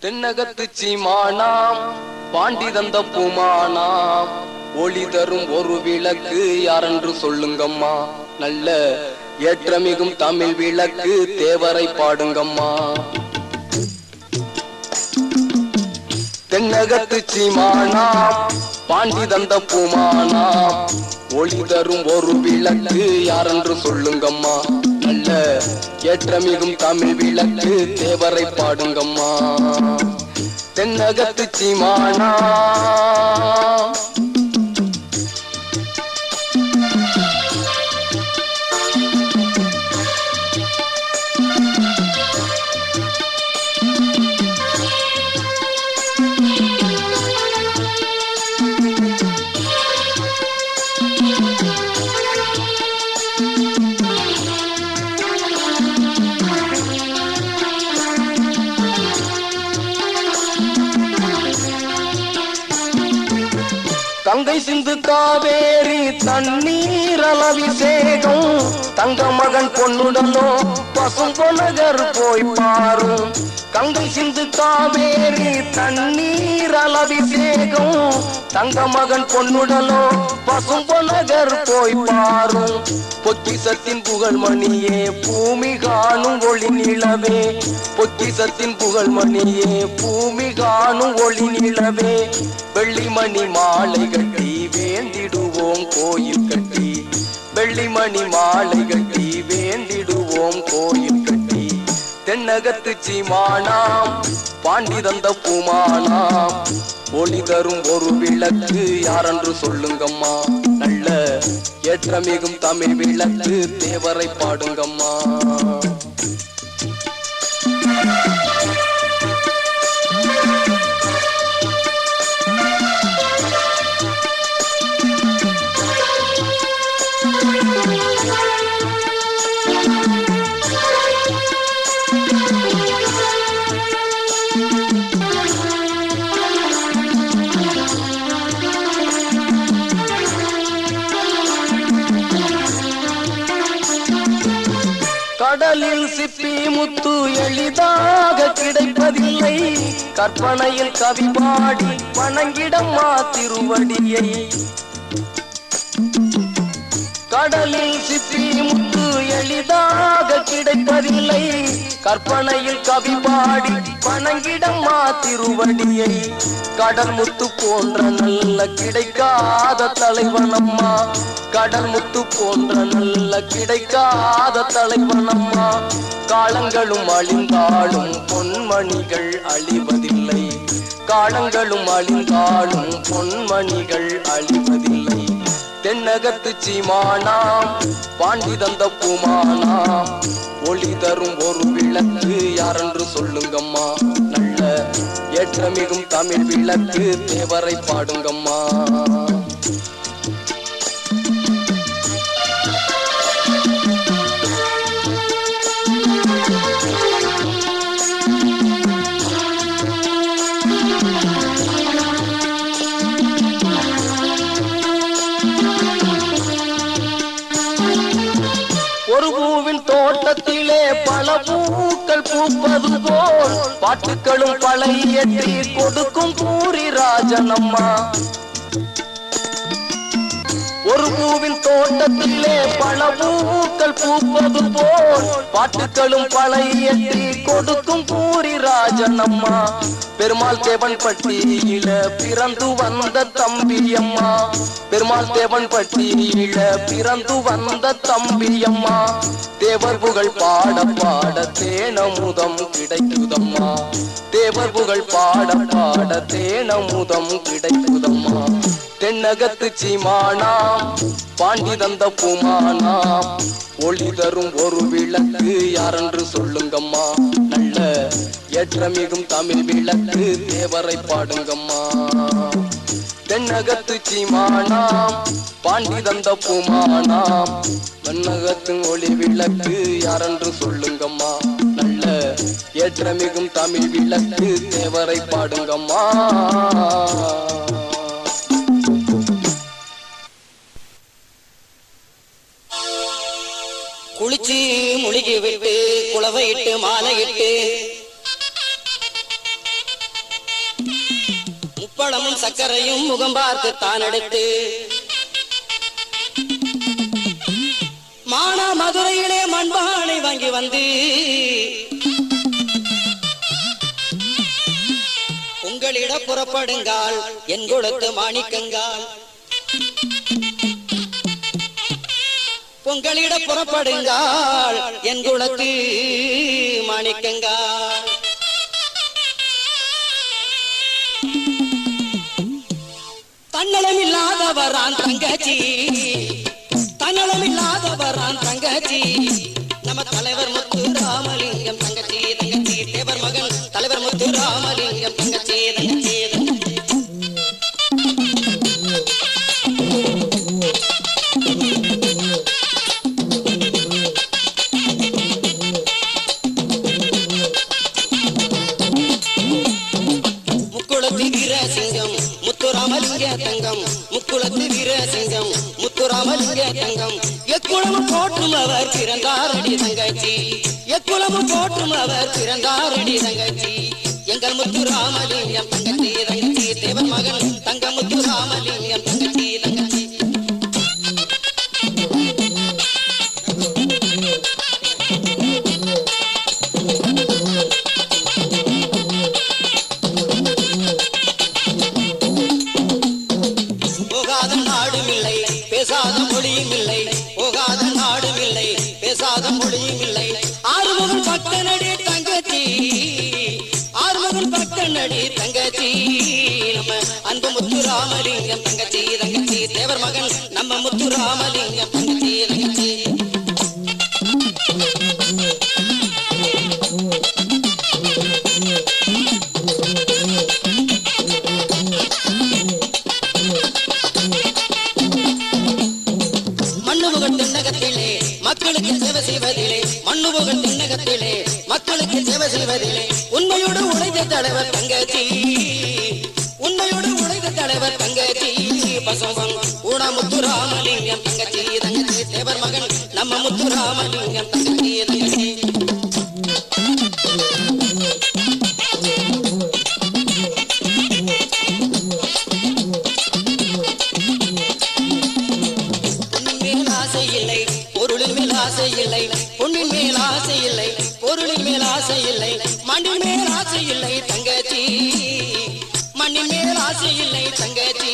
தென்னகத்து சீமானாம் பாண்டி தந்த பூமானாம் ஒளி தரும் ஒரு விளக்கு யாரென்று சொல்லுங்கம்மா. நல்ல ஏற்றமிகும் தமிழ் விளக்கு தேவரை பாடுங்கம்மா. தென்னகத்து சீமானாம் பாண்டி தந்த பூமானாம் ஒளி தரும் ஒரு விளக்கு யாரென்று சொல்லுங்கம்மா. நல்ல ஏற்றமிகும் தமிழ் விளக்கு தேவரை பாடுங்கம்மா. தென்னகத்து சீமானாம் கங்கை சிந்து காவேரி தண்ணீர் அலவிசேகம் தங்க மகன் பொன்னுடனோ பசும் பொன்னகர் போய் பாரும். கங்கை சிந்து காவேரி தண்ணீர் அலவிசேகம் தங்க மகன் பொன்னுடனோ பசும் பொன்னகர் போய் பாரும். பொக்கிசத்தின் புகழ் மணியே பூமி காணும் ஒளி நிலவே. பொக்கிசத்தின் புகழ் மணியே பூமி காணும் ஒளி நிலவே. வெள்ளிமணி மாலை கட்டி வேந்திடுவோம் கோயில் கட்டி. வெள்ளிமணி மாலை கட்டி வேந்திடுவோம் கோயில் கட்டி. தென்னகத்து சீமானாம் பாண்டி தந்த பூமானாம் ஒளி தரும் ஒரு விளக்கு யாரென்று சொல்லுங்கம்மா. நல்ல ஏற்றமிகும் தமிழ் விளக்கு தேவரை பாடுங்கம்மா. கடலில் சிப்பி முத்து எளிதாக கிடைப்பதில்லை. கற்பனையில் கவி பாடி வணங்கிடம்மா திருவடியை. கடலில் சிப்பி முத்து எளிதாக கிடைப்பதில்லை. கற்பனையில் கவி பாடி வணங்கிடம்மா திருவடியை. கடல் முத்து போன்ற நல்ல கிடைக்காத தலைவனம்மா. கடல் முத்து போன்ற நல்ல கிடைக்காத தலைவனம்மா. காலங்களும் அழிந்தாலும் பொன்மணிகள் அழிவதில்லை. காலங்களும் அழிந்தாலும் பொன்மணிகள் அழிவதில்லை. தென்னகத்து சீமானாம் பாண்டி தந்த பூமானாம் ஒளி தரும் ஒரு விளக்கு யாரென்று சொல்லுங்கம்மா. நல்ல ஏற்றமிகும் தமிழ் விளக்கு தேவரை பாடுங்கம்மா. ஒரு பூவின் தோட்டத்திலே பல பூக்கள் பூப்பது போல் பாட்டுக்களும் பழையற்றி கொடுக்கும் பூரி ராஜனம்மா. ஒரு பூவின் தோட்டத்திலே பல பூக்கள் பூப்பது போல் பாட்டுக்களும் பழையற்றி கொடுக்கும் பூரி ராஜனம்மா. பெருமாள் தேவன் பட்டியில பிறந்து வந்த தம்பியம்மா. பெருமாள் தேவன் பட்டியில பிறந்து வந்த தம்பியம்மா. தேவர் புகழ் பாட பாட தேனமுதம் கிடைக்குதம்மா. தேவர் புகழ் பாட பாட தேனமுதம் கிடைக்குதம்மா. தென்னகத்து சீமானாம் பாண்டி தந்த பூமானாம் ஒளி தரும் ஒரு விளக்கு யாரென்று சொல்லுங்கம்மா. நல்ல ஏற்றமிகும் தமிழ் விளக்கு தேவரை பாடுங்கம்மா. தென்னகத்து சீமானாம் பாண்டி தந்த பூமானாம் தென்னகத்து ஒளி விளக்கு யாரென்று சொல்லுங்கம்மா. நல்ல ஏற்றமிகும் தமிழ் விளக்கு தேவரை பாடுங்கம்மா. குளிச்சு முழுகி விட்டு குளவையிட்டு மாலையிட்டு அப்பளமும் சர்க்கரையும் முகம் பார்த்து தான் எடுத்து மானா மதுரையிலே மண்பானை வாங்கி வந்து உங்களிட புறப்படுங்கால் என் குலத்து மாணிக்கங்கால் உங்களிட புறப்படுங்கால் என் குலத்து மாணிக்கங்கால் தன்னலம் இல்லாதவரான் தங்கச்சி தன்னலம் இல்லாதவரான் தங்கச்சி நம்ம தலைவர் முத்து ராமலிங்கம் தங்கச்சி தங்கச்சி தேவர் மகன் தலைவர் முத்து ராமலிங்கம் தங்கச்சி தங்கச்சி முக்குளத்து வீர சிங்கம் முத்து ராமலிங்க தங்கம் முக்குளத்து வீர சிங்கம் முத்து ராமலிங்க தங்கம் எக்குளமும் போற்றும் அவர் பிறந்தாரடி தங்கச்சி எக்குளமும் போற்றும் அவர் பிறந்தாரடி தங்கச்சி எங்கள் முத்து ராமலிங்கம் தங்கச்சி தங்கச்சி தேவர் மகன் தங்க முத்து ராமலிங்கம் தங்கச்சி தங்கச்சி போகாத நாடும் இல்லை பேசாத மொழியும் இல்லை போகாத நாடும் இல்லை பேசாத மொழியும் இல்லை ஆறுமுகன் பக்தனடி தங்கச்சி ஆறுமுகன் பக்தனடி தங்கச்சி நம்ம அன்பு முத்து ராமலிங்கம் தங்கச்சி தங்கச்சி தேவர் மகன் நம்ம முத்து ராமலிங்கம் தங்கச்சி தங்கச்சி மண்ணுமுகன் தென்னகத்திலே மக்களுக்கு சேவை செய்வதிலே மண்ணுமுகன் தென்னகத்திலே மக்களுக்கு சேவை செய்வதிலே உண்மையோடு உழைத்த தலைவர் தங்கச்சி உண்மையோடு உழைத்த தலைவர் தங்கச்சி பசவம் ஊனா முத்து ராமலிங்கம் தங்கச்சி தங்கச்சி தேவர் மகன் நம்ம முத்து ராமலிங்கம் தங்கச்சி தங்கச்சி பொருளின் மேல் ஆசை இல்லை பொன்னின் மேல் ஆசை இல்லை பொருளின் மேல் ஆசை இல்லை மண்ணின் மேல் ஆசை இல்லை தங்கச்சி மண்ணின் மேல் ஆசை இல்லை தங்கச்சி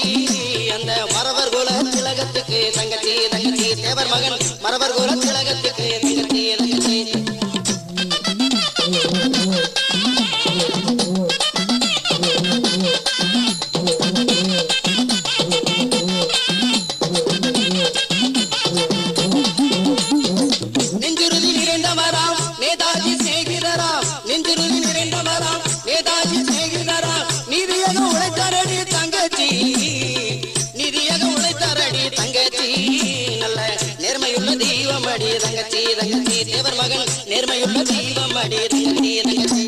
அந்த மறவர் குல திலகத்துக்கு தங்கச்சி தங்கச்சி தேவர் மகன் மறவர் குல திலகத்துக்கு தங்கச்சி தங்கச்சி நெஞ்சுறுதி நிறைந்தவராம் நேதாஜி சேகிதராம் நெஞ்சுறுதி நிறைந்தவராம் நேதாஜி சேகிதராம் நிதியாக உழைத்தாரடி தங்கச்சி நிதியாக உழைத்தாரடி தங்கச்சி நல்ல நேர்மையுள்ள தெய்வம் அடி தங்கச்சி தங்கச்சி தேவர் மகன் நேர்மையுள்ள தெய்வம் அடி தங்கச்சி தங்கச்சி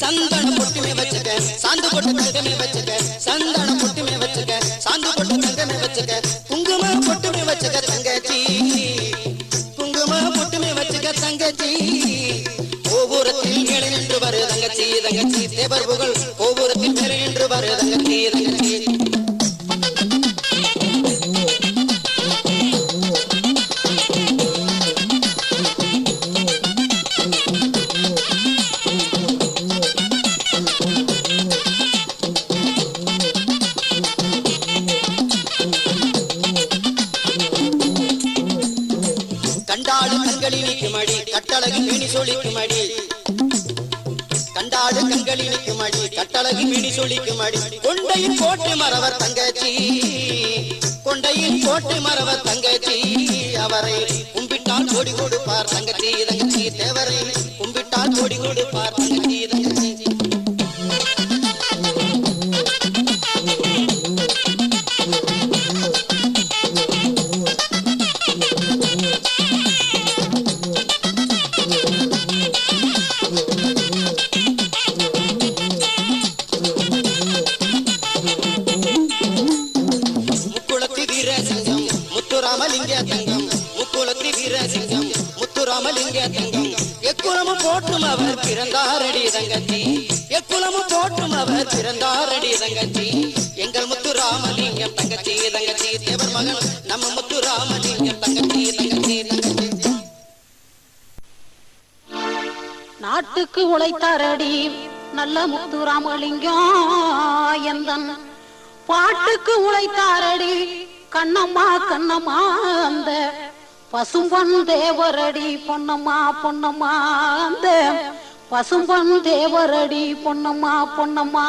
சந்தன பொட்டுமே வச்சுக்க சாந்து பொட்டு தங்கமே வச்சுக்க சந்தன பொட்டுமே வச்சுக்க சாந்து பொட்டு தங்கமே வச்சுக்க குங்கும பொட்டுமே வச்சுக்க தங்கச்சி குங்கும பொட்டுமே வச்சுக்க தங்கச்சி கோபுரத்தில் மேலே நின்று வரு தங்கச்சி தங்கச்சி தேவர் புகழ் கோபுரத்தில் மேலே நின்று வரு தங்கச்சி தங்கச்சி கண்டாடு கண்களில் நிற்குமடி கட்டழகு மேனி சொலிக்குமடி கண்டாடு கண்களில் நிற்குமடி கட்டழகு மேனி சொலிக்குமடி கொண்டையில் போட்டு மறவர் தங்கச்சி கொண்டையில் போட்டு மறவர் தங்கச்சி அவரை கும்பிட்டால் ஜோடி கொடுப்பார் தங்கச்சி தங்கச்சி தேவரை கும்பிட்டால் ஜோடி கொடுப்பார் தங்கச்சி தங்கச்சி சிங்கம் முத்துராமலிங்க தங்கம் முக்குளத்தி வீர சிங்கம் முத்துராமலிங்க தங்கம் எக்குலமும் போற்றும் அவர் பிறந்தாரடி தங்கச்சி எக்குலமும் போற்றும் அவர் பிறந்தாரடி தங்கச்சி எங்கள் முத்துராமலிங்கம் தங்கச்சி தங்கச்சி தேவர் மகன் நம்ம முத்துராமலிங்கம் தங்கச்சி தங்கச்சி தங்கச்சி. நாட்டுக்கு உழைத்தாரடி நல்ல முத்துராமலிங்கம் எந்தன் பாட்டுக்கு உழைத்தாரடி கண்ணம்மா கண்ணம்மா அந்த பசும்பொன் தேவரடி பொன்னம்மா பொன்னம்மா அந்த பசும்பொன் தேவரடி பொன்னம்மா பொன்னம்மா.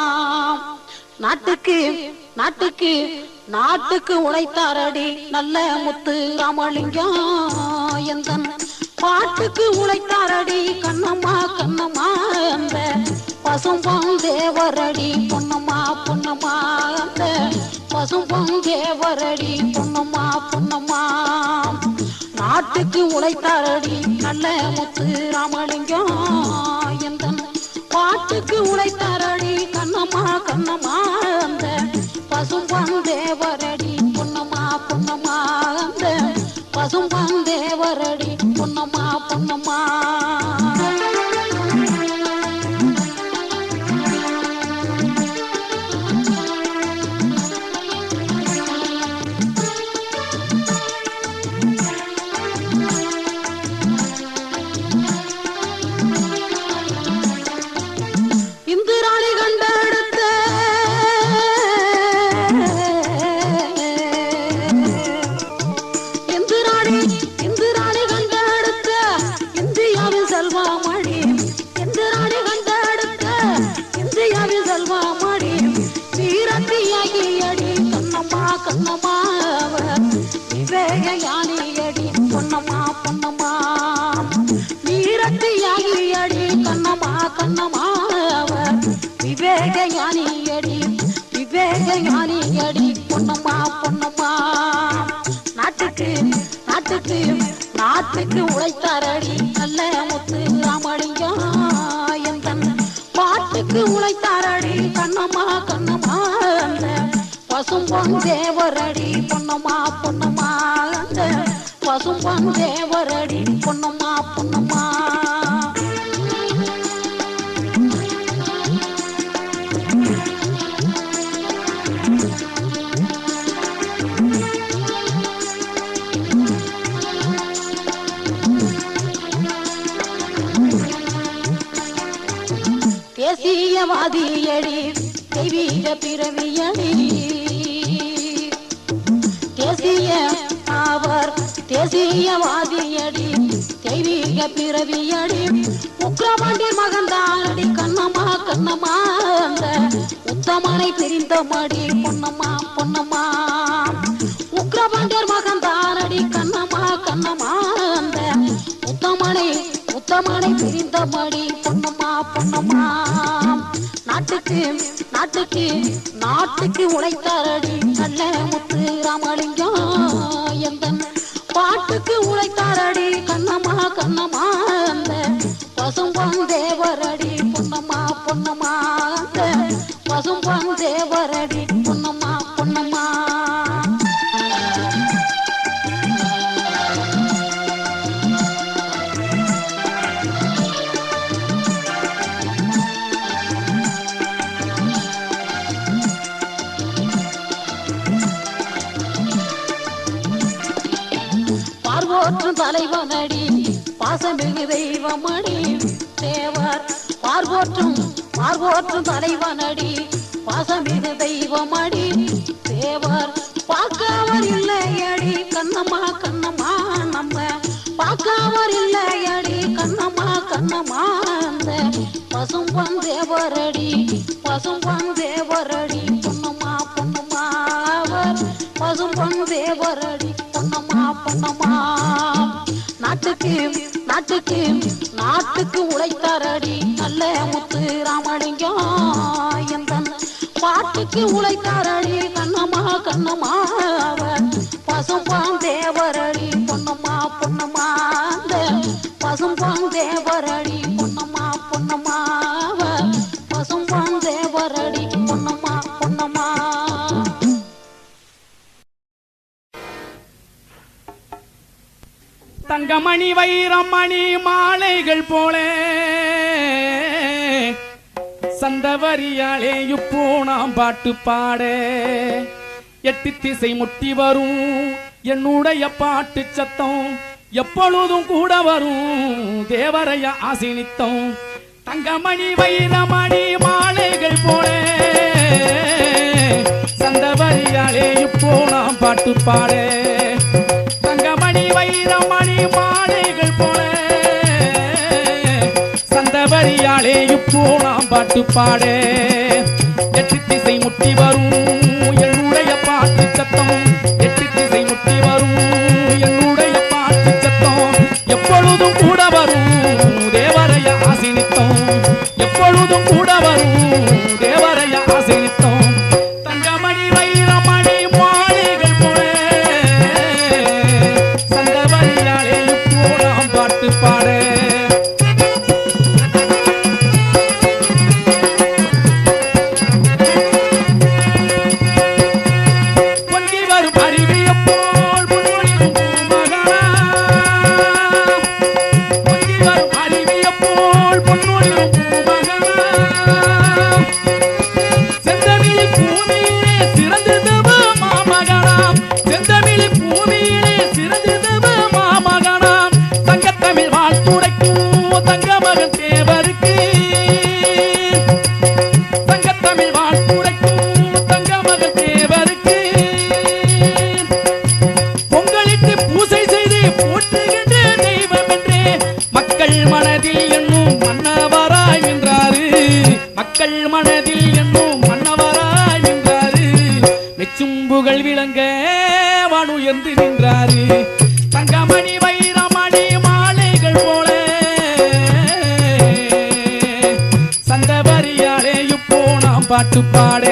நாட்டுக்கு நாட்டுக்கு நாட்டுக்கு உழைத்தாரடி நல்ல முத்து ராமலிங்கம் எந்தன் பாட்டுக்கு உழைத்தாரடி கண்ணம்மா கண்ணம்மா அந்த பசும்பொன் தேவரடி பொன்னம்மா பொன்னம்மா அந்த பசும்பொன் தேவரடி பொன்னம்மா பொன்னம்மா. நாட்டுக்கு உழைத்தாரடி நல்ல முத்து ராமலிங்கம் எந்தன் பாட்டுக்கு உழைத்தாரடி கண்ணம்மா கண்ணம்மா அந்த பசும்பொன் தேவரடி பொன்னம்மா பொன்னம்மா அந்த பசும்பொன் தேவரடி பொன்னம்மா பொன்னம்மா. இந்திராணி கண்டெடுத்த இந்திராணி கண்டெடுத்த இந்தியாவின் செல்வாமணி இந்திராணி கண்டெடுத்த இந்தியாவின் செல்வாமணி வீரத்தியாகி அடி கண்ணம்மா கண்ணம்மா விவேக யானியடி பொன்னம்மா பொன்னம்மா வீரத்தியாகி அடி கண்ணம்மா கண்ணம்மா விவேக ஞானியடி விவேக ஞானியடி பொன்னம்மா பொன்னம்மா. நாட்டுக்கு நாட்டுக்கு நாட்டுக்கு உழைத்தாரடி நல்ல முத்து ராமலிங்கம் எந்தன் பாட்டுக்கு உழைத்தாரடி கண்ணம்மா கண்ணம்மா அந்த பசும்பொன் தேவரடி பொன்னம்மா பொன்னம்மா அந்த பசும்பொன் தேவரடி பொன்னம்மா பொன்னம்மா. தேசியவாதியடி தெய்வீக பிறவியடி தேசிய அவர் தேசியவாதியடி தெய்வீக பிறவியடி உக்கிரபாண்டி மகன்தானடி கண்ணம்மா கண்ணம்மா அந்த உத்தமனை பிரிந்த மடி பொன்னம்மா பொன்னம்மா உக்கிரபாண்டியர் மகன்தானடி கண்ணம்மா கண்ணம்மா அந்த உத்தமனை பிரிந்த மடி பொன்னம்மா பொன்னம்மா. நாட்டுக்கு நாட்டுக்கு நாட்டுக்கு உழைத்தாரடி நல்ல முத்து ராமலிங்கம் எந்தன் பாட்டுக்கு உழைத்தாரடி கண்ணம்மா கண்ணம்மா அந்த பசும்பொன் தேவரடி பொன்னம்மா பொன்னம்மா அந்த பசும்பொன் தேவரடி பொன்னம்மா பொன்னம்மா. பார்வோற்றும் தலைவனடி பாசமிகு தெய்வமணி தேவர் பார்வோற்றும் தலைவனடி பாசமிகு தெய்வமணி தேவர் பார்க்கவர் இல்லையடி கண்ணம்மா கண்ணம்மா நம்ம பார்க்கவர் இல்லையடி கண்ணம்மா கண்ணம்மா அந்த பசும்பொன் தேவரடி பொன்னம்மா பொன்னம்மா அவர் பசும்பொன் தேவரடி பொன்னம்மா பொன்னம்மா. நாட்டுக்கு நாட்டுக்கு நாட்டுக்கு உழைத்தாரடி நல்ல முத்து ராமலிங்கம் எந்தன் பாட்டுக்கு உழைத்தாரடி கண்ணம்மா கண்ணம்மா அவர் பசும்பொன் தேவரடி பொன்னம்மா பொன்னம்மா அந்த பசும்பொன் தேவரடி பொன்னம்மா பொன்னம்மா அவர் பசும்பொன் தேவரடி பொன்னம்மா பொன்னம்மா. தங்கமணி வைரமணி மாலைகள் போல சந்தவரியாலே இப்போ நாம் பாட்டு பாட எட்டு திசை முட்டி வரும் என்னுடைய பாட்டு சத்தம் எப்பொழுதும் கூட வரும் தேவரைய ஆசினித்தம் தங்கமணி வைரமணி மாலைகள் போல சந்தவரியாலே இப்போ நாம் பாட்டு பாட தங்கமணி வைரமணி மாலைகள் போல சந்தவரியாலே இப்போ நாம் பாட்டு பாட எட்டு திசை முட்டி வரும் என்னுடைய பாட்டு சத்தம் எட்டு திசை முட்டி வரும் என்னுடைய பாட்டு சத்தம் எப்பொழுதும் கூட வரும் தேவரைய ஆசினித்தம் எப்பொழுதும் கூட வரும் தேவரைய ஆசினித்தம் தங்கமணி வைரமணி மாலைகள் போல சந்தவரியாலே இப்போ நாம் பாட்டு பாட விளங்க வானுயர்ந்து நின்றாரு தங்கமணி வைரமணி மாலைகள் போல சந்தவரியாலே இப்போ நாம் பாட்டு பாட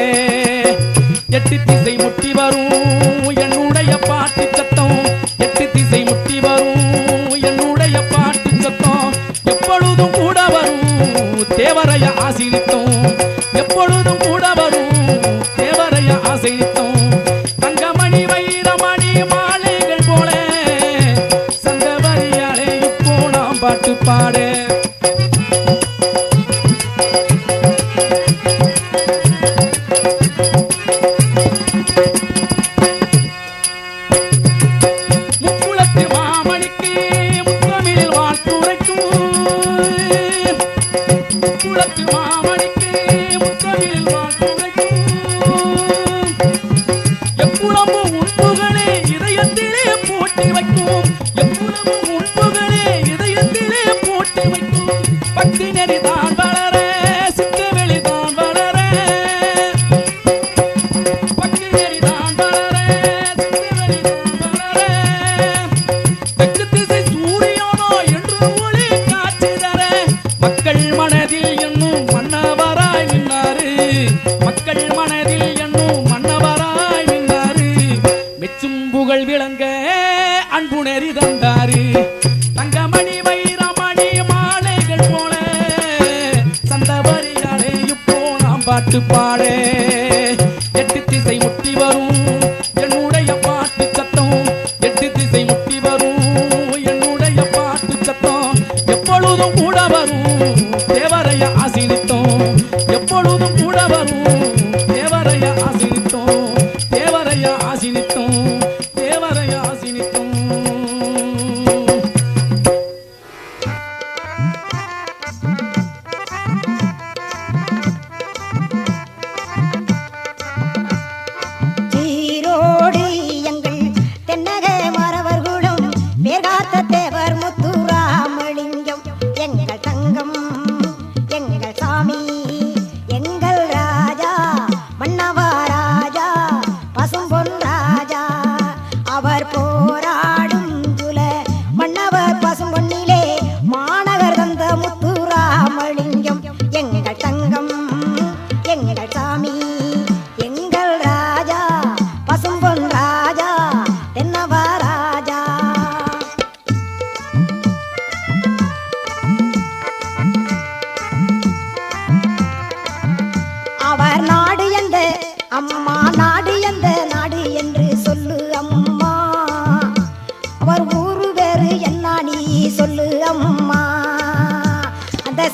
எட்டு திசை முட்டி வரும் என்னுடைய பாட்டு சத்தம் எட்டு திசை முட்டி வரும் என்னுடைய பாட்டு சத்தம் எப்பொழுதும் கூட வரும் தேவரைய ஆசிரித்தோம் எப்பொழுதும் கூட வரும் தேவரைய ஆசிரித்தோம் பாட்டு பாட முக்குளத்து மாமணிக்கு முத்தமிழில் வாழ்த்துரைக்கும் முக்குளத்து மாமணிக்கு முத்தமிழில் வாழ்த்துரைக்கும் எப்புறமும் உண்புகளே இதயத்திலே போட்டி வைக்கும் எப்புறமும் உண்புகளே போட்டு வைக்கும் பக்தி நெறிதான் வளர சித்து வெளிதான் வளர பக்தி நெறிதான் வளர சித்து வெளிதான் வளர தெற்கு திசை சூரியனோ என்று ஒளி காட்சி தர மக்கள் மனதில் என்னும் மன்னவராய் நின்றாரு மக்கள் மனதில் என்னும் மன்னவராய் நின்றாரு மெச்சும் புகழ் விளங்க அன்பு நெறி தந்தாரு தங்கமணி வைரமணி மாலைகள் போல சந்தவரியாலே இப்போ நாம் பாட்டு பாட எட்டு திசை முட்டி வரும் என்னுடைய பாட்டு சத்தம் எட்டு திசை முட்டி வரும் என்னுடைய பாட்டு சத்தம் எப்பொழுதும் கூட வரும் தேவரைய ஆசிரித்தோம் எப்பொழுதும் கூட வரும் தேவரைய ஆசிரித்தோம் தேவரைய ஆசிரித்தோம் தேவரைய ஆசிரித்தோம்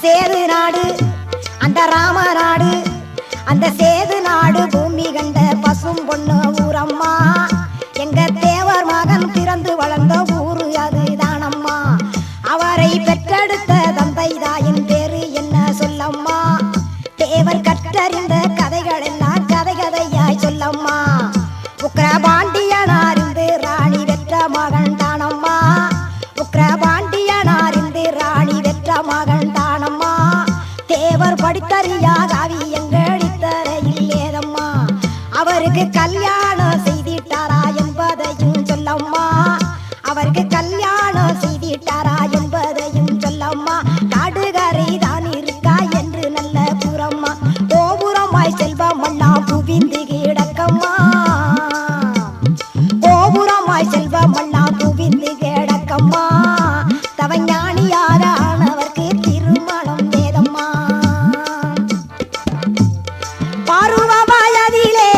சேது நாடு அந்த ராம நாடு அந்த சேது நாடு பூமி கண்ட பசும் பொண்ணு ஊரம்மா எங்க தேவர் மகன் பிறந்து வளர்ந்த ஊரு அதுதானம்மா அவரை பெற்றெடுத்த தந்தை தாயின் பேரு என்ன சொல்லம்மா தேவர் கற்றறிந்த கதைகள் எல்லாம் கதை கதையாய் சொல்லம்மா உக்கிரபாண்டியனாரிந்து ராணி வெற்ற மகன் தானம்மா உக்கிரபாண்டியனாரிந்து ராணி வெற்ற மகன் தானம்மா தேவர் படித்தறியா காவியங்களித்தரையில் ஏதம்மா அவருக்கு கல்யாணம் செய்திட்டாரா என்பதையும் சொல்லம்மா அவருக்கு கல்யாணம் செய்திட்டாரா என்பதையும் சொல்லம்மா காடுகரை தான் இருக்கா என்று நல்ல புறம்மா கோபுரமாய் செல்வம் எல்லாம் குவிந்து கிடக்கம்மா கோபுரமாய் செல்வம் எல்லாம் குவிந்து கிடக்கம்மா தவஞானியாக ஆனவர்க்கு திருமணம் வேதம்மா பாருவ வயதிலே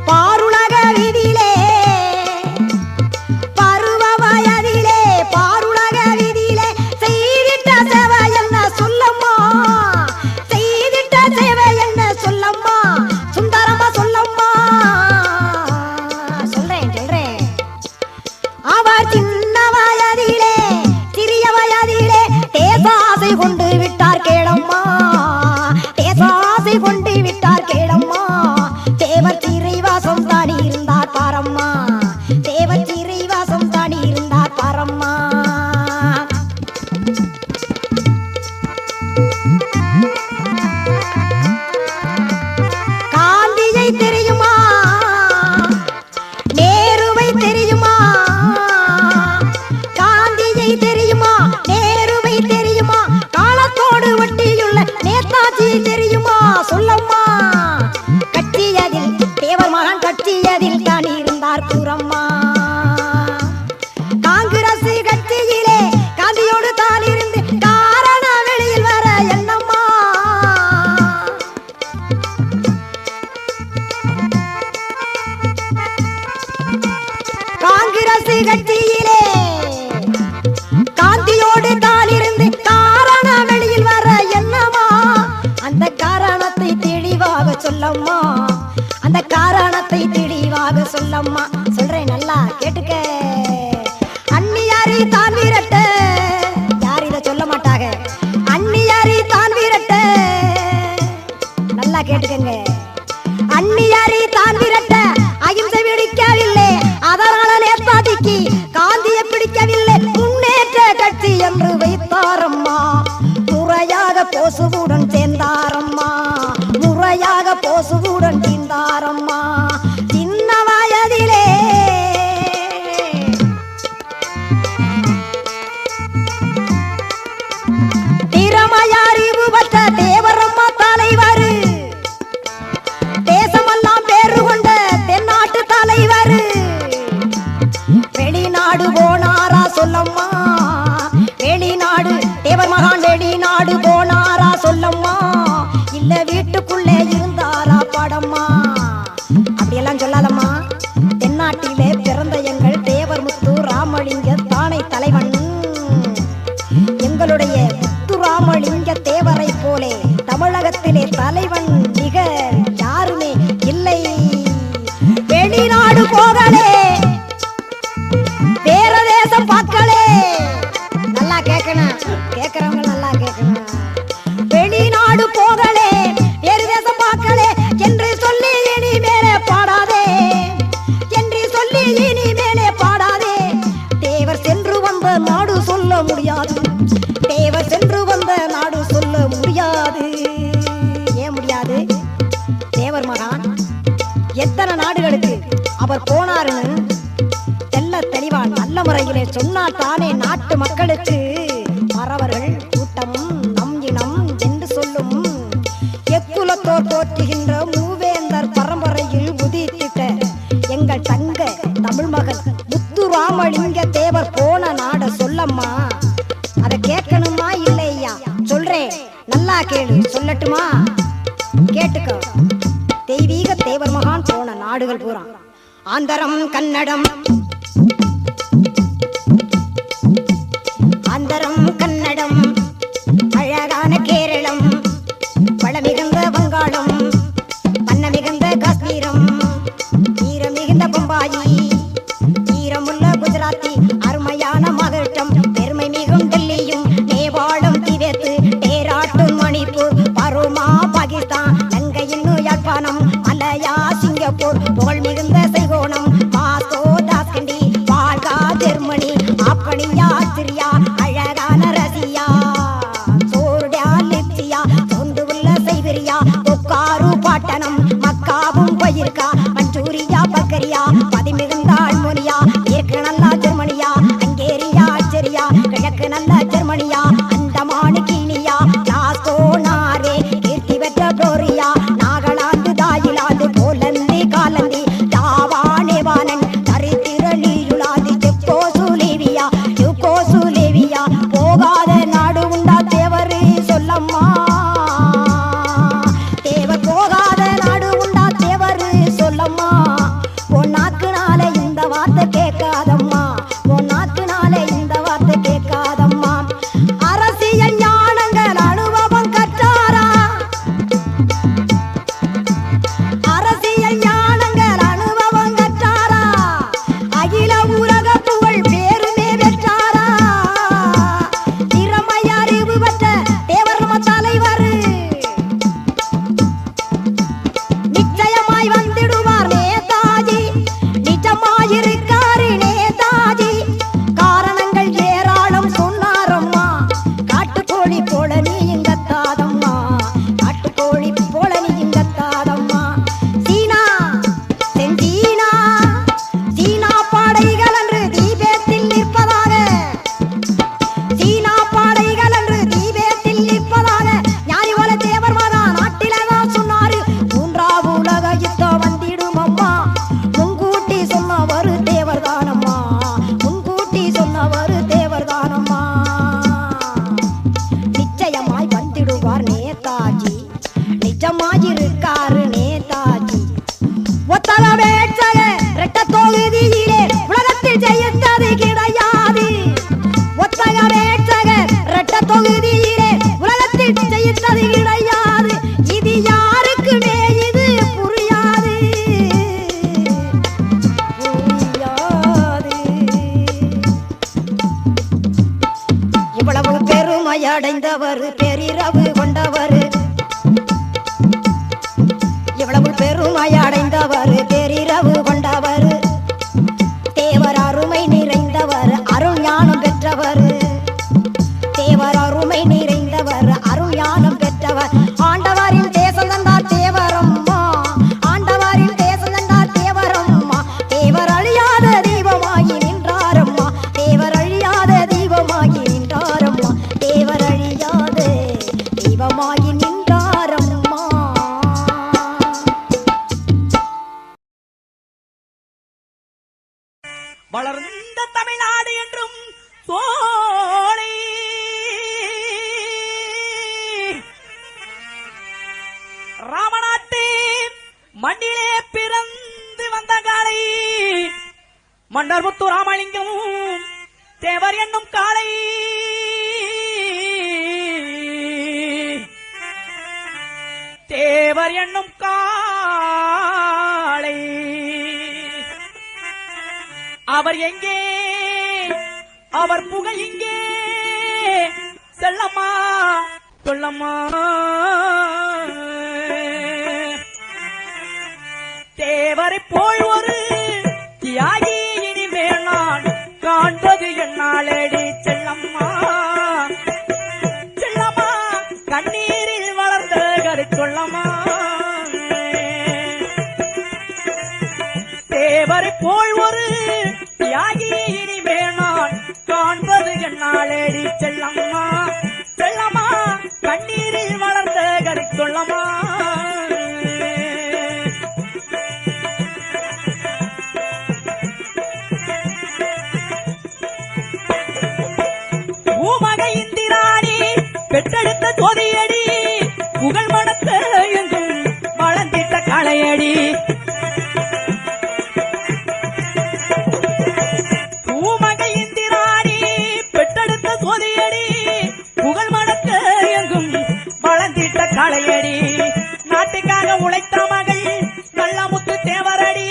பாருலக விதியிலே பருவ வயதிலே பாருலக விதியிலே செய்திட்ட சேவை என்ன சொல்லம்மா செய்திட்ட சேவை என்ன சொல்லம்மா சுந்தரமா சொல்லம்மா சொல்றேன் அவர் சின்ன வயதிலே சிறிய வயதிலே தேசாசை கொண்டு விட்டார் கேளம்மா தேசாசை கொண்டு விட்டார் கேளம்மா தேவர் திரைவாசம் தாடி இருந்தார் பாரம்மா தேவர் திரைவாசம் தாடி இருந்தார் பாரம்மா காந்தியை தெரியுமா நேருவை தெரியுமா காந்தியை தெரியுமா நேருவை தெரியுமா காலத்தோடு ஒட்டியுள்ள நேதாஜி தெரியுமா சொல்லம்மா கட்சியதில் தேவர் மகன் கட்சியதில் தான் இருந்தார் கூறம்மா காங்கிரஸ் கட்சியிலே காந்தியோடு தான் இருந்து காரண வெளியில் வர என்னம்மா காங்கிரஸ் கட்சியிலே காந்தியோடு தான் இருந்து காரண வெளியில் வர என்னம்மா அந்த காரணத்தை தெளிவாக சொல்லம்மா அந்த காரணத்தை தெளிவாக சொல்லம்மா சொல்றேன் நல்லா கேட்டுக்க அந்நியாரி தான் வீரட்ட யார் இதை சொல்ல மாட்டாங்க அந்நியாரி தான் வீரட்ட நல்லா கேட்டுக்கங்க அந்நியாரி தான் விரட்ட அகிம்சை பிடிக்கவில்லை அதனால நேதாஜிக்கு காந்தியை பிடிக்கவில்லை முன்னேற்ற கட்சி என்று வைத்தாரம்மா முறையாக போசுவுடன் சேர்ந்தாரம்மா முறையாக போசுவுடன் சேர்ந்தாரம்மா சின்ன வயதிலே திறமைய அறிவு பெற்ற தேவரம்மா தலைவர் தேசமெல்லாம் பேரு கொண்ட தென்னாட்டு தலைவர் வெளிநாடு போனாரா சொல்லம்மா வெளிநாடு தேவர் மகான் வெளிநாடு போனாரா சொல்லம்மா இல்ல வீட்டுக்குள்ளே இருந்தாரா படம்மா அப்படியெல்லாம் சொல்லாதம்மா தென்னாட்டிலே பிறந்த எங்கள் தேவர் முத்து ராமலிங்க தானை தலைவன் எங்களுடைய முத்து ராமலிங்க தேவரை போலே தமிழகத்திலே தலைவன் நிகர் யாருமே இல்லை வெளிநாடு போகலே வேற தேசம் பார்க்கலே நல்லா கேட்கணும் கேட்கறவங்க நல்லா கேட்கணும் வெளிநாடு போகலே வேறு தேசம் பார்க்கலே என்று சொல்லி இனி மேலே பாடாதே என்று சொல்லி இனி மேலே பாடாதே தேவர் சென்று வந்த நாடு சொல்ல முடியாது தேவர் சென்று வந்த நாடு சொல்ல முடியாது ஏன் முடியாது தேவர் மகான் எத்தனை நாடுகளுக்கு அவர் போனாருன்னு தெல்ல தெளிவா நல்ல முறையிலே சொன்னால் தானே நாட்டு மக்களுக்கு மறவர்கள் கூட்டம் நம் இனம் என்று சொல்லும் எக்குலத்தோர் போற்றுகின்ற மூவேந்தர் பரம்பரையில் உதித்திட்ட எங்கள் தங்க தமிழ் மகன் முத்து ராமலிங்க தேவர் போன நாட சொல்லம்மா அதை கேட்கணுமா இல்லையா சொல்றேன் நல்லா கேளு சொல்லட்டுமா கேட்டுக்கோ தெய்வீக தேவர் மகான் போன நாடுகள் பூரா ஆந்திரம் கன்னடம் ஆந்திரம் கன்னடம் பெருமையடைந்தவர் பெரிரவு கொண்டவர் இவ்வளவு பெருமையடைந்தவர் பெரிரவு கொண்டவர் தேவர் அருமை நிறைந்தவர் அருள் ஞானம் பெற்றவர் தேவர் அருமை நிறைந்தவர் அருள் ஞானம் பெற்றவர் ஆண்டவரின் தேசம் தந்தார் தேவரம்மா ஆண்டவரின் தேசம் தந்தார் தேவரம்மா தேவர் அழியாத தெய்வமாகி நின்றாரம்மா தேவர் அழியாத தெய்வமாகி நின்றாரம்மா தேவர் அழியாத தெய்வமாகி நின்றாரம்மா. வளர்ந்த தமிழ்நாடு என்றும் சோழி ராமநாட்டு மண்ணிலே பிறந்து வந்த காலை மண்டர்முத்து ராமலிங்கம் தேவர் என்னும் காலை தேவர் என்னும் காலை அவர் எங்கே அவர் புகழ் இங்கே செல்லம்மா சொல்லம்மா தேவரை போல் ஒரு தியாகி இனிமேல் நான் காண்பது என்னாலடி செல்லம்மா செல்லம்மா கண்ணீரில் வளர்ந்த கருக்கொள்ளம்மா தேவரை போல் ஒரு தியாகி இனிமேல் நான் காண்பது என்னாலடி செல்லம்மா செல்லம்மா கண்ணீரில் வளர்ந்த கருக்கொள்ளம்மா பெற்றெடுத்த ஜோதியடி புகழ் மணத்த எங்கும் வளர்ந்திட்ட களையடி பூமகை இந்திராணி பெற்றெடுத்த ஜோதியடி புகழ் மணத்த எங்கும் வளர்ந்திட்ட களையடி நாட்டுக்காக உழைத்த மகள் நல்ல முத்து தேவரடி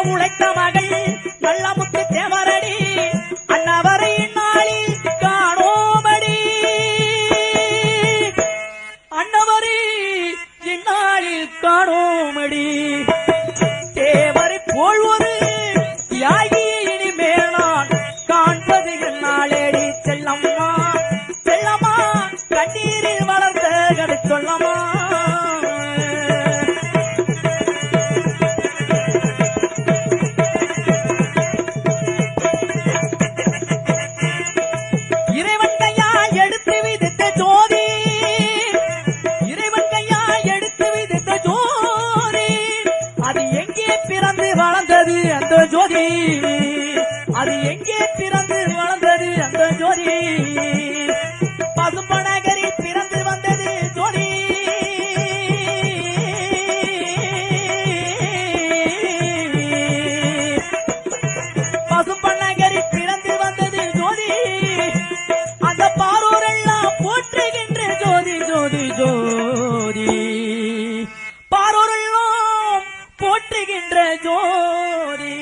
உழைத்த மகள் நல்ல முத்து தேவரடி அன்னவரை இந்நாளில் காணோமடி அன்னவரை இந்நாளில் காணோமடி தேவரை போல் ஒரு தியாகி இனிமேல் நான் காண்பது என்னாலேடி செல்லம்மா செல்லம்மா கண்ணீரில் வளர்ந்த கதை சொல்லம்மா வளர்ந்தது அந்த ஜோதி அது எங்கே பிறந்து வளர்ந்தது அந்த ஜோதி பசும்பனகரில் பிறந்து வந்தது ஜோதி பசும்பனகரில் பிறந்து வந்தது ஜோதி அந்த பாரோரெல்லாம் போற்றுகின்ற ஜோதி ஜோதி ஜோதி பாரோரெல்லாம் போற்றுகின்ற ஜோதி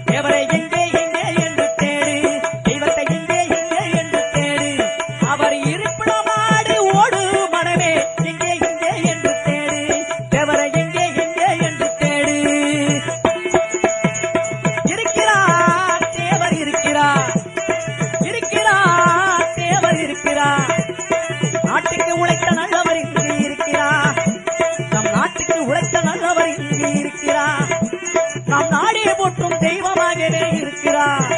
தேவரை எங்கே எங்கே என்று தேடு தெய்வத்தை எங்கே எங்கே என்று தேடு அவர் இருப்பிடமாடு ஓடு மனமே எங்கே எங்கே என்று தேடு தேவரை எங்கே எங்கே என்று தேடு இருக்கிறார் தேவர் இருக்கிறார் இருக்கிறார் தேவர் இருக்கிறார் நாட்டுக்கு உழைத்த நல்லவர் இங்கு இருக்கிறார் நம் நாட்டுக்கு உழைத்த நல்லவர் இங்கு இருக்கிறார் நம் நாடே போற்றும் தெய்வமாகவே இருக்கிறார்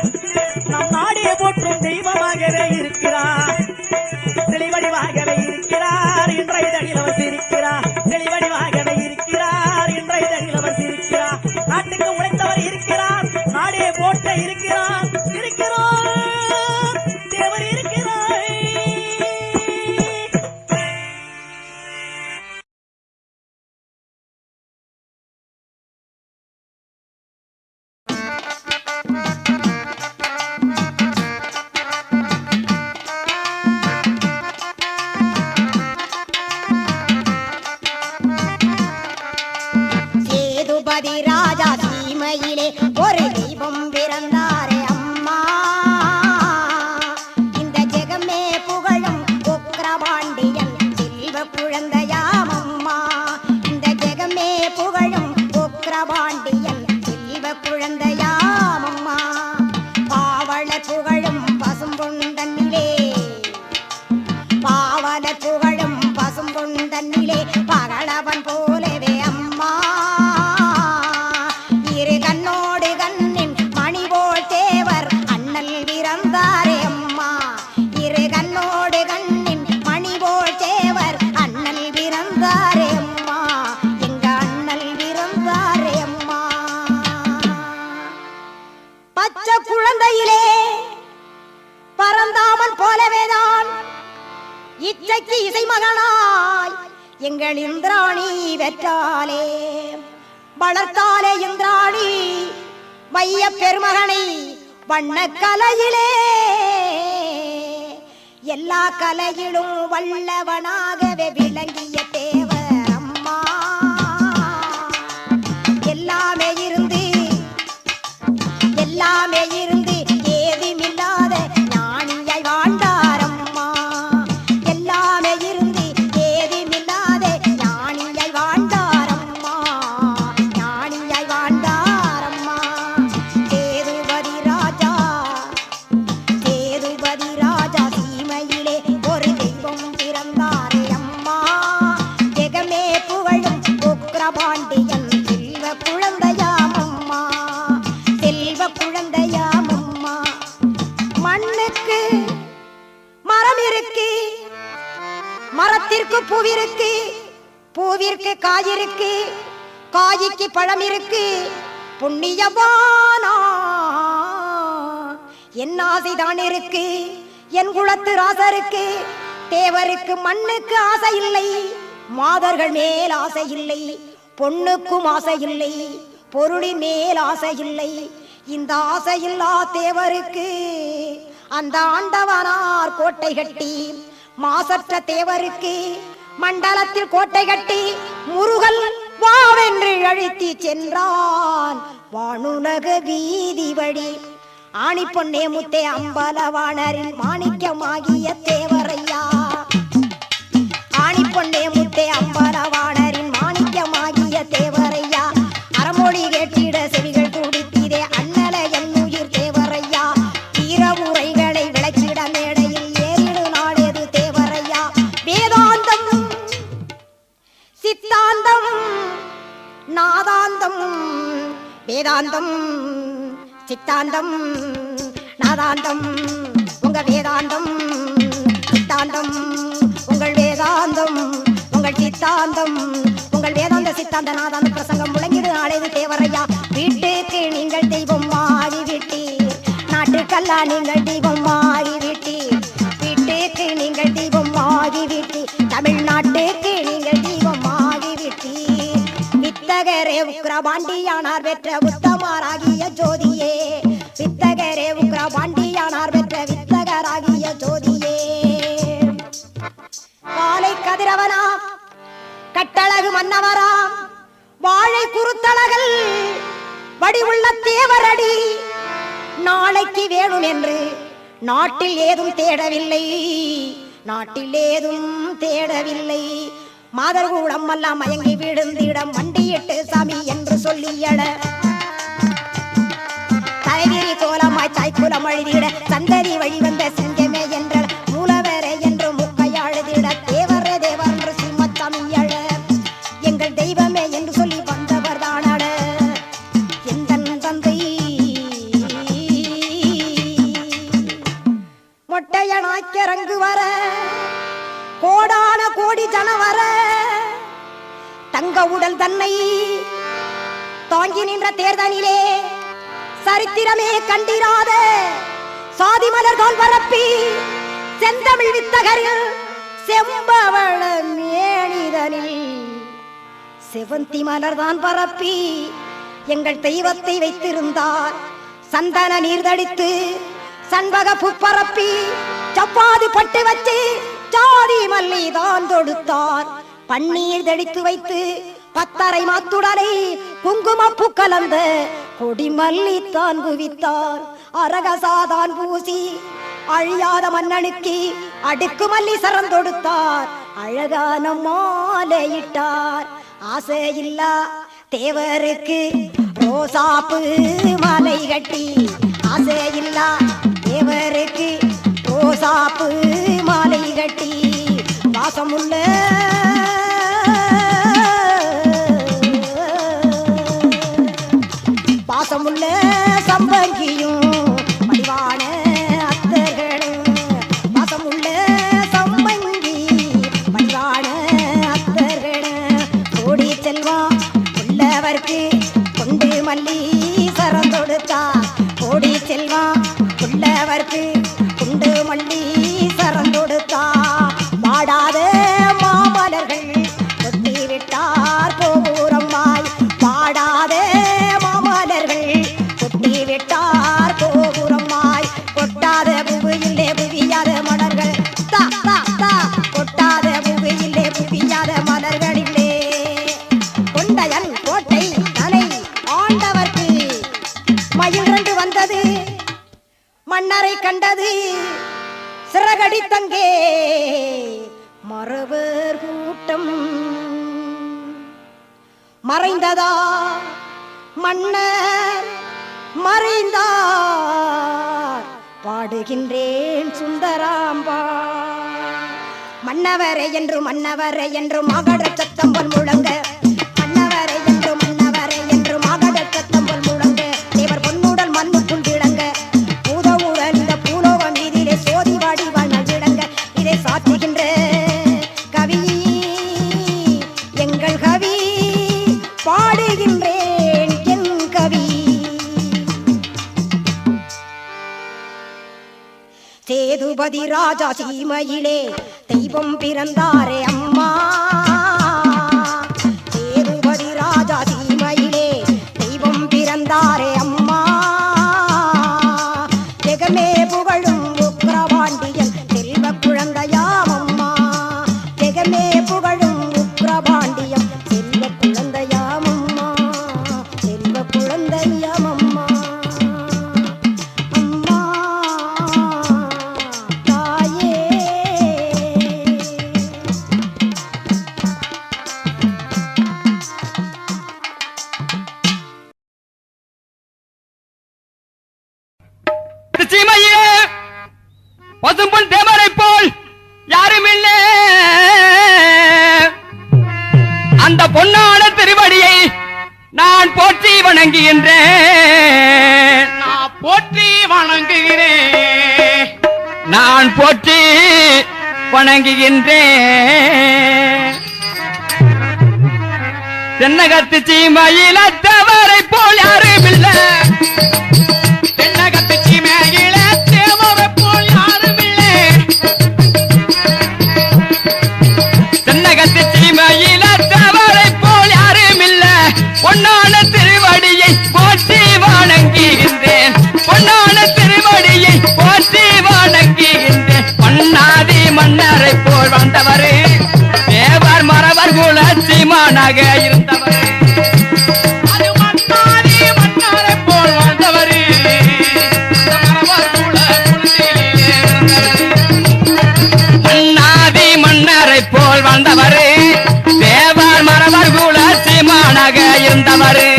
நம் நாடே போற்றும் தெய்வமாகவே இருக்கிறார் தெளிவடிவாகவே இருக்கிறார் இன்றைய தகிலவர் இருக்கிறார் தெளிவடிவாகவே இருக்கிறார் இன்றைய தகிலவர் இருக்கிறார் நாட்டுக்கு உழைத்தவர் இருக்கிறார் நாடே போட்ட இருக்கிறார் இருக்கிறார் தேவர் இருக்கிறார் இச்சைக்கு இசை மகனாய் எங்கள் இந்திராணி வெற்றாலே வளர்த்தாலே இந்திராணி மைய பெருமகனை வண்ண கலையிலே எல்லா கலையிலும் வல்லவனாகவே விளங்கிய தேவர் அம்மா எல்லாமே இருந்து ஏதுமில்லாத ஞானியாய் வாழ்ந்தார் அம்மா எல்லாமே இருந்து ஏதுமில்லாத ஞானியாய் வாழ்ந்தார் அம்மா சேதுபதி ராஜா சீமையிலே ஒரு தெய்வம் பிறந்தாரே அம்மா ஜெகமே புகழும் உக்ரபாண்டியன் செல்வ குழந்தையாம் அம்மா மண்ணுக்கு மரம் இருக்கு மரத்திற்கு பூவிருக்கு பூவிற்கு காய் இருக்கு காய்க்கு பழம் இருக்கு புண்ணியவானா என் ஆசைதான் இருக்கு என் குலத்து ராசருக்கு தேவருக்கு மண்ணுக்கு ஆசை இல்லை மாதர்கள் மேல் ஆசை இல்லை பொண்ணுக்கும் ஆசை இல்லை பொருளின் மேல் ஆசை இல்லை இந்த ஆசையில்லா தேவருக்கு அந்த ஆண்டவனார் கோட்டை கட்டி மாசற்ற தேவருக்கு மண்டலத்தில் கோட்டை கட்டி முருகல் வாவென்று அழைத்து சென்றான் வானுலக வீதி வழி ஆணி பொன்னே முத்தே அம்பலவாணரின் மாணிக்கமாகிய தேவரையா ஆணி பொன்னே முத்தே அம்பலவாணரின் மாணிக்கமாகிய தேவரையா அறமொழி கேட்டிட செவிகள் துடிப்பிதே அண்ணல என்னுயிர் தேவரையா வீரமுறைகளை விளக்கிட மேடையில் ஏறிடு நாடேது தேவரையா வேதாந்தம் சித்தாந்தம் நாதாந்தம் வேதாந்தம் சித்தாந்தம் நாதாந்தம் உங்க வேதாந்தம் சித்தாந்தம் உங்கள் வேதாந்தம் உங்கள் சித்தாந்தம் உங்கள் வேதாந்த சித்தாந்த நாதாந்த பிரசங்கம் முழங்கிடு நாளேது தேவரையா வீட்டுக்கு நீங்கள் தெய்வம் ஆகிவிட்டீர் நாட்டுக்கெல்லாம் நீங்கள் தெய்வம் ஆகிவிட்டீர் வீட்டுக்கு நீங்கள் தெய்வம் ஆகிவிட்டீர் தமிழ்நாட்டுக்கு நீங்கள் தெய்வம் ஆகிவிட்டீர் வித்தகரே உக்ரபாண்டியானார் பெற்ற உத்தமாராகிய ஜோதியே வித்தகரே உக்ரபாண்டியானார் பெற்ற வித்தகராகிய ஜோதியே காலை கதிரவனா கட்டழகு மன்னவரா வாழை குருத்தழகல் வடிவுள்ள தேவரடி நாளைக்கு வேணும் என்று நாட்டில் ஏதும் தேடவில்லை மாதர்கூடம் எல்லாம் மயங்கி விழுந்திடம் மண்டியிட்டு சாமி என்று சொல்லியட தலைவிரி கோலமாய் தாய்க்குலம் அழுதிட சந்ததி வழிவந்த சிங்கமே என்ற மூலவரே என்று முக்கையாழுதிட தேவரே தேவர் என்று சிம்மத்தமிழ எங்கள் தெய்வமே என்று சொல்லி வந்தவர் தானட எந்தன் தந்தை மொட்டையனாக்கிறங்கு வர கோடான கோடி ஜனவர தங்க உடல் தன்னை தாங்கி நின்ற தேர்தலிலே சரித்திரமே கண்டிராத சாதி மலர்கள் பரப்பி செந்தமிழ் வித்தகரில் செம்பவள மேனிதனில் செவந்தி மலர்தான் பரப்பி எங்கள் தெய்வத்தை வைத்திருந்தார் சந்தன நீர்தடித்து சண்பக புப்பரப்பி சப்பாதி பட்டு வச்சு ஜாதி மல்லி தான் தொடுத்தார் பன்னீர் தடித்து வைத்து பத்தரை மாத்துடலை குங்குமப்பூ கலந்த கொடி மல்லி தான் குவித்தார் அரகசாதான் பூசி அழியாத மன்னனுக்கு அடுக்கு மல்லி சரம் தொடுத்தார் அழகான மாலையிட்டார் ஆசையில்லா தேவருக்கு ரோசாப்பு மாலை கட்டி ஆசையில்லா தேவருக்கு ரோசாப்பு மாலை கட்டி வாசமுள்ள பாசமுள்ள சம்பங்கியும் மடிவான அத்தர்களும் பாசமுள்ள சம்பங்கி மடிவான அத்தர்களும் கோடி செல்வம் உள்ளவர்க்கு கொண்டு மல்லி சரம் தொடுத்தா கோடி செல்வம் உள்ளவர்க்கு குண்டு மல்லி சரம் தொடுத்தா அடுத்தங்கே மறவர் கூட்டம் மறைந்ததா மன்னர் மறைந்தார் பாடுகின்றேன் சுந்தராம்பா மன்னவரை என்று மகட சத்தம் போல் முழங்க மன்னவரை என்று மகட சத்தம் போல் முழங்க தேவர் பொன்னுடல் மண்ணுக்குள் விளங்க பூதவுடன் இந்த பூலோகம் மீதிலே சோதி வாடி வாழ்நாள் விளங்க இதை சாத்துகின்ற கவி எங்கள் கவி பாடுகின்றேன் என் கவி சேதுபதி ராஜா சீமையிலே தெய்வம் பிறந்தாரே அம்மா சேதுபதி ராஜா சீமையிலே தெய்வம் பிறந்தாரே அம்மா ஜெகமே புகழும் உக்ரபாண்டியன் செல்வ குழந்தையாம் அம்மா ஜெகமே புகழும் உக்ரபாண்டியன் செல்வ குழந்தையாம் அம்மா செல்வ குழந்தையாம் அம்மா அம்மா தாயே சீமையே பசும்பொன் தேவரை போல் யாரும் இல்லை அந்த பொன்னான திருவடியை நான் போற்றி வணங்குகின்றேன் நான் போற்றி வணங்குகின்றேன் தென்னகத்து சீமையில தேவரை போல் யாரும் இல்லை தென்னகத்து சீமையில தேவரை போல் யாரும் இல்லை தென்னகத்து சீமையில தேவரை போல் யாரும் இல்லை பொன்னான திருவடியை போற்றி வணங்குகின்றேன் பொன்னான திருவடியை போற்றி வணங்குகின்றேன் மன்னாதி மன்னரை போல் வந்தவரே தேவர் மரவர் குல சீமானாக இருந்தவரே அது மன்னாதி மன்னரை போல் வந்தவரே மரவர் குல குலத்திலே மன்னாதி மன்னரை போல் வந்தவரே தேவர் மரவர் குல சீமானாக இருந்தவரே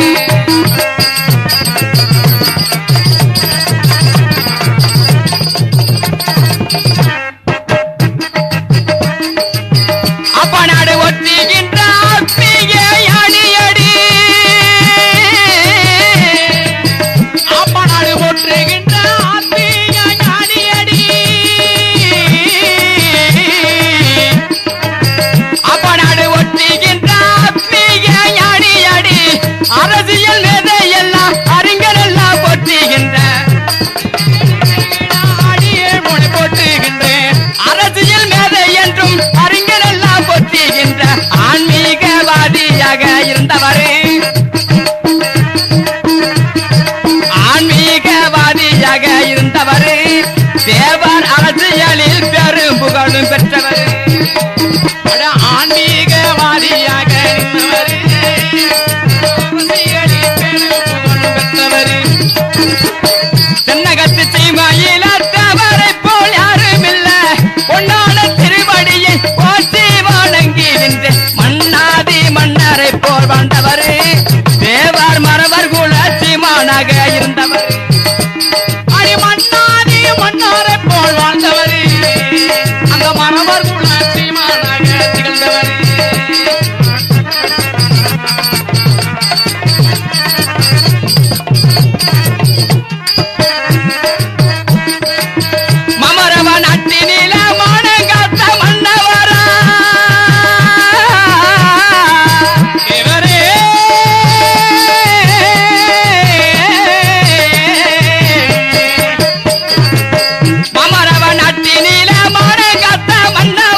அப்பநாடு ஒற்றுகின்ற ஆத்மீக அடியடி அப்பநாடு ஒற்றுகின்ற ஆத்மீக அடியடி அப்பநாடு ஒற்றுகின்ற ஆத்மீக அடியடி அரசியல் மேதை எல்லாம் அறிஞர் எல்லாம் போற்றுகின்ற அடியே மொழி போற்றுகின்றேன் அரசியல் மேதை என்றும் அறிஞர் எல்லாம் போற்றுகின்ற ஆன்மீகவாதியாக இருந்தவரே ஆன்மீகவாதியாக இருந்தவரே தேவர் அரசியலில் பெரும் புகழும் பெற்றவரே ஆன்மீகவாதியாக இருந்தவரே அரசியலில் பெரும் புகழும் பெற்றவரே தென்னகத்து சீமையில தேவரை போல் யாரும் இல்ல பொன்னான திருவடியை போற்றி வணங்குகின்ற மன்னாதி மன்னரை போல் வந்தவரே தேவர் மரவர் குல சீமானாக இருந்தவர் அடி மன்னாதி மன்னரை போல் வாழ்ந்தவரே அந்த மரவர் குல சீமானாக திகழ்ந்தவரே மமரவ நாட்டினில மானங்காத்த மன்னவரா இவரே மமரவ நாட்டினில மானங்காத்த மன்னவரா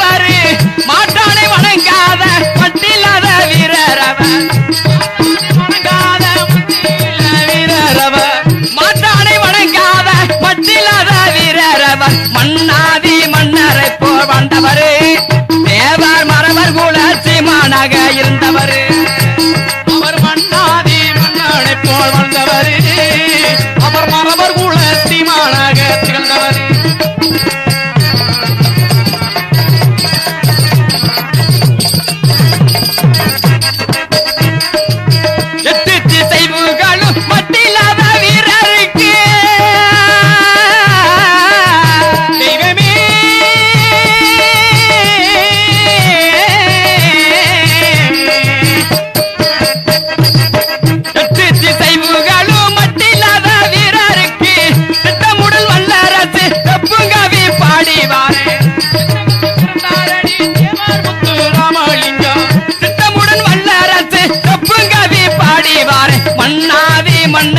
மன்ன